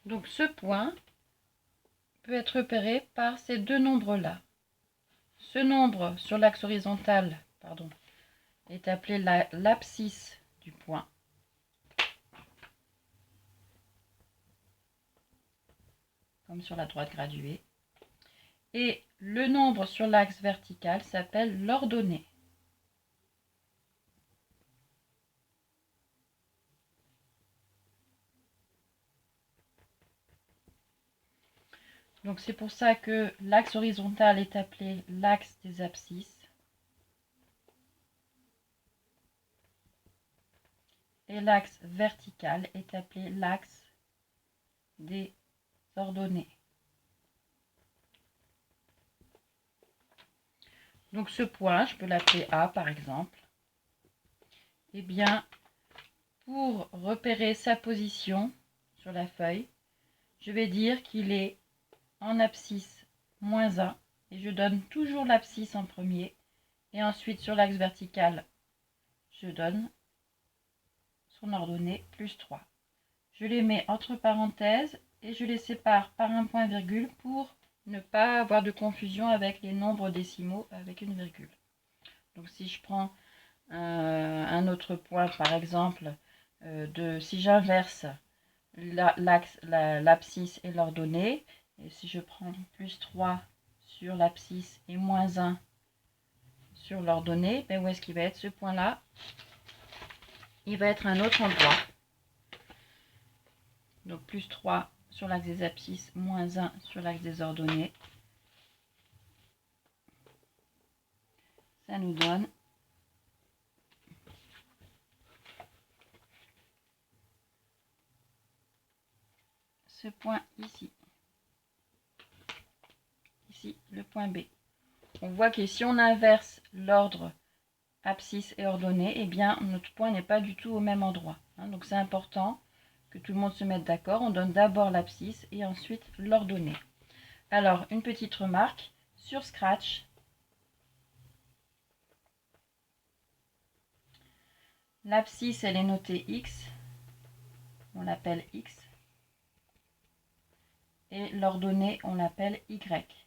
Donc ce point peut être repéré par ces deux nombres-là. Ce nombre sur l'axe horizontal, est appelé l'abscisse du point. Comme sur la droite graduée. Et le nombre sur l'axe vertical s'appelle l'ordonnée. Donc c'est pour ça que l'axe horizontal est appelé l'axe des abscisses. Et l'axe vertical est appelé l'axe des ordonnées. Donc ce point, je peux l'appeler A par exemple. Eh bien, pour repérer sa position sur la feuille, je vais dire qu'il est en abscisse moins 1 et je donne toujours l'abscisse en premier et ensuite sur l'axe vertical je donne son ordonnée plus 3. Je les mets entre parenthèses et je les sépare par un point virgule pour ne pas avoir de confusion avec les nombres décimaux avec une virgule. Donc si je prends un autre point par exemple, si j'inverse l'abscisse et l'ordonnée, et si je prends plus 3 sur l'abscisse et moins 1 sur l'ordonnée, où est-ce qu'il va être ce point-là? Il va être un autre endroit. Donc plus 3 sur l'axe des abscisses, moins 1 sur l'axe des ordonnées. Ça nous donne ce point ici. Ici, le point B. On voit que si on inverse l'ordre abscisse et ordonnée, eh bien notre point n'est pas du tout au même endroit. Donc c'est important que tout le monde se mette d'accord. On donne d'abord l'abscisse et ensuite l'ordonnée. Alors, une petite remarque. Sur Scratch, l'abscisse, elle est notée X. On l'appelle X. Et l'ordonnée, on l'appelle Y.